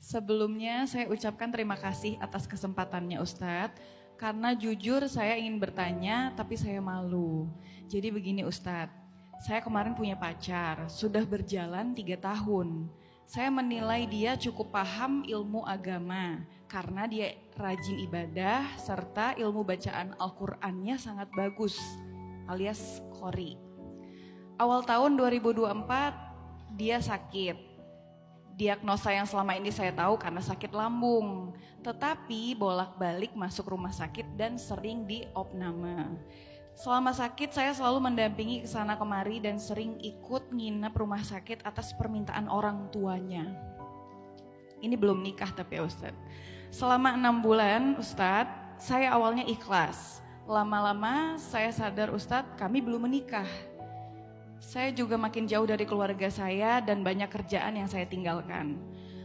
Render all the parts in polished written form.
Sebelumnya saya ucapkan terima kasih atas kesempatannya Ustadz. Karena jujur saya ingin bertanya tapi saya malu. Jadi begini Ustadz, saya kemarin punya pacar, sudah berjalan 3 tahun. Saya menilai dia cukup paham ilmu agama karena dia rajin ibadah serta ilmu bacaan Al-Qur'annya sangat bagus alias qori. Awal tahun 2024 dia sakit. Diagnosa yang selama ini saya tahu karena sakit lambung, tetapi bolak-balik masuk rumah sakit dan sering diopname. Selama sakit saya selalu mendampingi ke sana kemari dan sering ikut nginep rumah sakit atas permintaan orang tuanya. Ini belum nikah tapi Ustadz. Selama 6 bulan Ustadz, saya awalnya ikhlas. Lama-lama saya sadar Ustadz kami belum menikah. Saya juga makin jauh dari keluarga saya dan banyak kerjaan yang saya tinggalkan.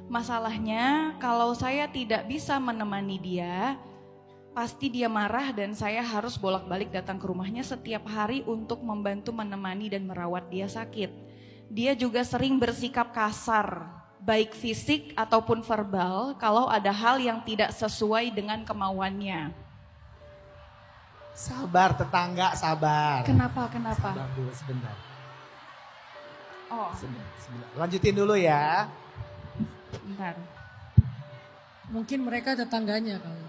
Masalahnya kalau saya tidak bisa menemani dia, pasti dia marah dan saya harus bolak-balik datang ke rumahnya setiap hari untuk membantu menemani dan merawat dia sakit. Dia juga sering bersikap kasar, baik fisik ataupun verbal kalau ada hal yang tidak sesuai dengan kemauannya. Sabar tetangga, sabar. Kenapa? Sabar dulu sebentar. Oh, Sebentar. Lanjutin dulu ya. bentar. Mungkin mereka tetangganya kali.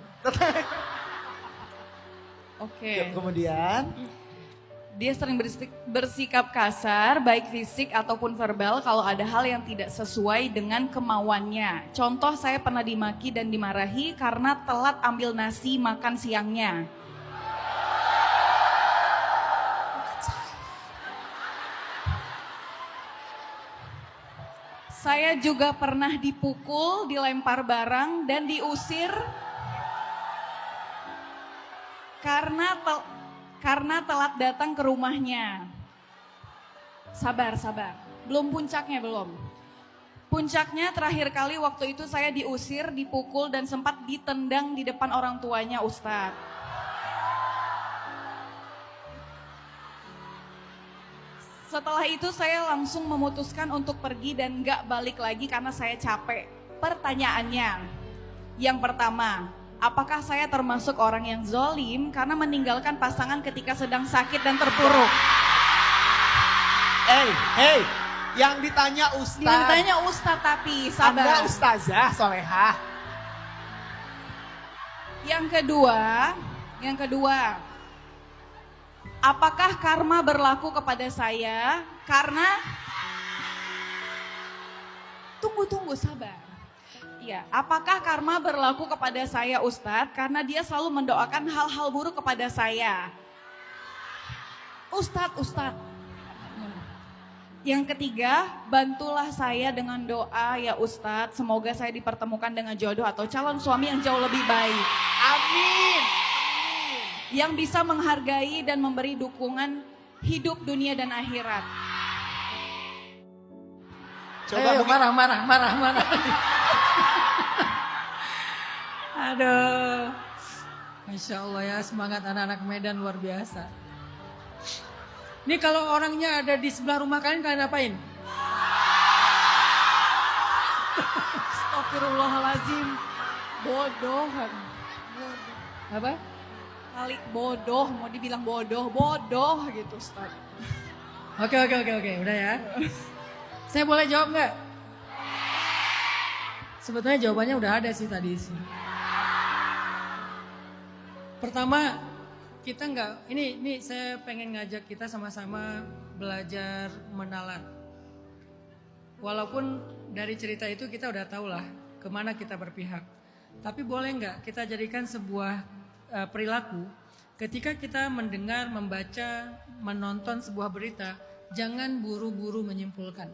Oke. Kemudian Dia sering bersikap kasar, baik fisik ataupun verbal kalau ada hal yang tidak sesuai dengan kemauannya. Contoh saya pernah dimaki dan dimarahi karena telat ambil nasi makan siangnya. Saya juga pernah dipukul, dilempar barang dan diusir karena telat datang ke rumahnya. Sabar. Belum puncaknya belum. Puncaknya terakhir kali waktu itu saya diusir, dipukul dan sempat ditendang di depan orang tuanya Ustadz. Setelah itu saya langsung memutuskan untuk pergi dan gak balik lagi karena saya capek. Pertanyaannya, yang pertama, apakah saya termasuk orang yang zolim karena meninggalkan pasangan ketika sedang sakit dan terpuruk? Hey, yang ditanya Ustaz. Ditanya Ustadz tapi sabar. Anda Ustazah Solehah. Yang kedua, apakah karma berlaku kepada saya karena tunggu sabar. Iya, apakah karma berlaku kepada saya Ustadz karena dia selalu mendoakan hal-hal buruk kepada saya? Ustadz. Yang ketiga, bantulah saya dengan doa ya Ustadz, semoga saya dipertemukan dengan jodoh atau calon suami yang jauh lebih baik. Amin. Yang bisa menghargai dan memberi dukungan hidup dunia dan akhirat. Coba marah. Aduh. Masya Allah ya, semangat anak-anak Medan luar biasa. Ini kalau orangnya ada di sebelah rumah kalian apain? Astagfirullahaladzim. Bodoh. Apa? Kali bodoh, mau dibilang bodoh gitu Ustaz. Oke, udah ya. Saya boleh jawab nggak? Sebetulnya jawabannya udah ada sih tadi sih. Pertama, kita nggak, ini saya pengen ngajak kita sama-sama belajar menalar. Walaupun dari cerita itu kita udah tahu lah kemana kita berpihak. Tapi boleh nggak kita jadikan sebuah perilaku ketika kita mendengar, membaca, menonton sebuah berita, jangan buru-buru menyimpulkan.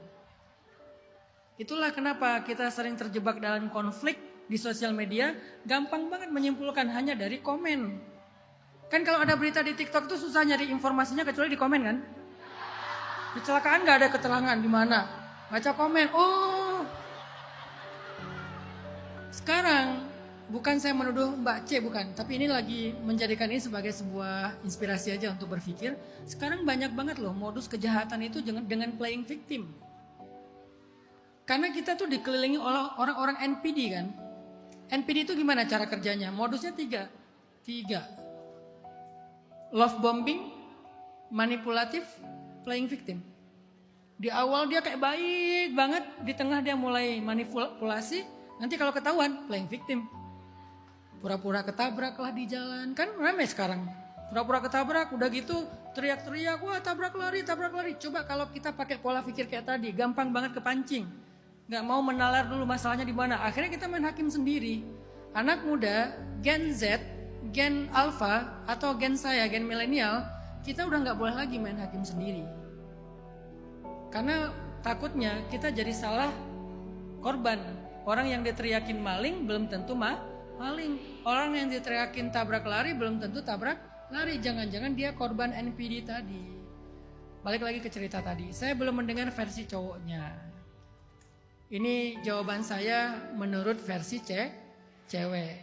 Itulah kenapa kita sering terjebak dalam konflik di sosial media, gampang banget menyimpulkan hanya dari komen. Kan kalau ada berita di TikTok tuh susah nyari informasinya kecuali di komen kan? Kecelakaan gak ada keterangan di mana. Baca komen, oh. Sekarang bukan saya menuduh Mbak C, bukan. Tapi ini lagi menjadikan ini sebagai sebuah inspirasi aja untuk berpikir. Sekarang banyak banget loh modus kejahatan itu dengan playing victim. Karena kita tuh dikelilingi oleh orang-orang NPD kan. NPD itu gimana cara kerjanya? Modusnya tiga. Love bombing, manipulatif, playing victim. Di awal dia kayak baik banget, di tengah dia mulai manipulasi, nanti kalau ketahuan playing victim. Pura-pura ketabrak lah di jalan, kan ramai sekarang. Pura-pura ketabrak, udah gitu teriak-teriak, wah tabrak lari. Coba kalau kita pakai pola pikir kayak tadi, gampang banget kepancing. Gak mau menalar dulu masalahnya di mana. Akhirnya kita main hakim sendiri. Anak muda, Gen Z, Gen Alpha, atau Gen saya, Gen milenial, kita udah gak boleh lagi main hakim sendiri. Karena takutnya kita jadi salah korban. Orang yang diteriakin maling belum tentu maling. Orang yang diteriakin tabrak lari belum tentu tabrak lari. Jangan-jangan dia korban NPD tadi. Balik lagi ke cerita tadi. Saya belum mendengar versi cowoknya. Ini jawaban saya menurut versi cewek.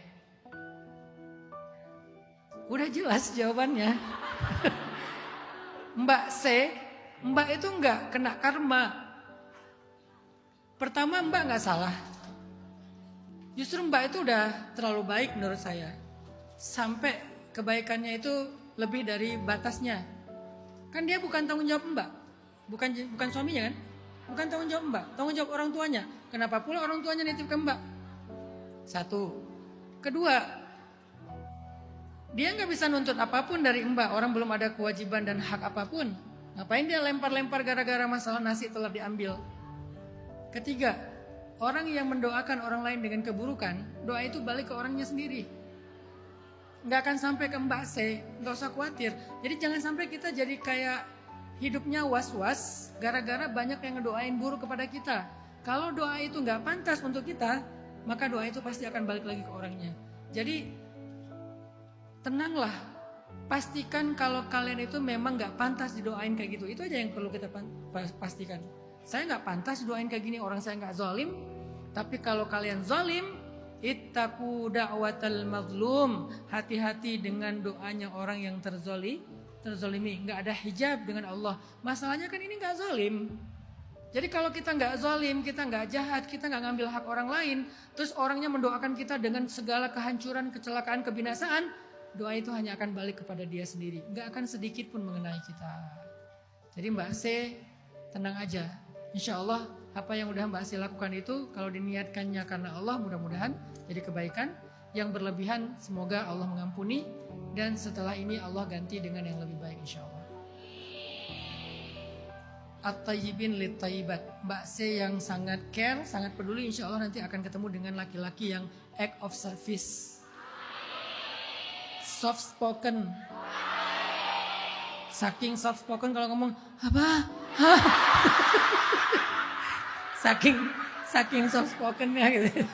Udah jelas jawabannya. Mbak C, Mbak itu enggak kena karma. Pertama Mbak enggak salah. Justru Mbak itu udah terlalu baik menurut saya. Sampai kebaikannya itu lebih dari batasnya. Kan dia bukan tanggung jawab Mbak. Bukan suaminya kan? Bukan tanggung jawab Mbak, tanggung jawab orang tuanya. Kenapa pula orang tuanya nitip ke Mbak? Satu. Kedua, dia nggak bisa nuntut apapun dari Mbak. Orang belum ada kewajiban dan hak apapun. Ngapain dia lempar-lempar gara-gara masalah nasi telah diambil? Ketiga, orang yang mendoakan orang lain dengan keburukan, doa itu balik ke orangnya sendiri. Nggak akan sampai ke Mbak C, nggak usah khawatir. Jadi jangan sampai kita jadi kayak hidupnya was-was gara-gara banyak yang ngedoain buruk kepada kita. Kalau doa itu nggak pantas untuk kita, maka doa itu pasti akan balik lagi ke orangnya. Jadi tenanglah, pastikan kalau kalian itu memang nggak pantas didoain kayak gitu. Itu aja yang perlu kita pastikan. Saya nggak pantas didoain kayak gini, orang saya nggak zalim. Tapi kalau kalian zalim, ittaqu da'watal mazlum. Hati-hati dengan doanya orang yang terzolimi. Nggak ada hijab dengan Allah. Masalahnya kan ini nggak zalim. Jadi kalau kita nggak zalim, kita nggak jahat, kita nggak ngambil hak orang lain, terus orangnya mendoakan kita dengan segala kehancuran, kecelakaan, kebinasaan, doa itu hanya akan balik kepada dia sendiri. Nggak akan sedikit pun mengenai kita. Jadi Mbak C, tenang aja. Insya Allah apa yang udah Mbak C lakukan itu, kalau diniatkannya karena Allah, mudah-mudahan jadi kebaikan. Yang berlebihan semoga Allah mengampuni, dan setelah ini Allah ganti dengan yang lebih baik insya Allah. At-tayyibin lit-tayyibat. Mbak C yang sangat care, sangat peduli, insya Allah nanti akan ketemu dengan laki-laki yang act of service, soft spoken. Saking soft spoken kalau ngomong apa? Saking soft spokennya gitu.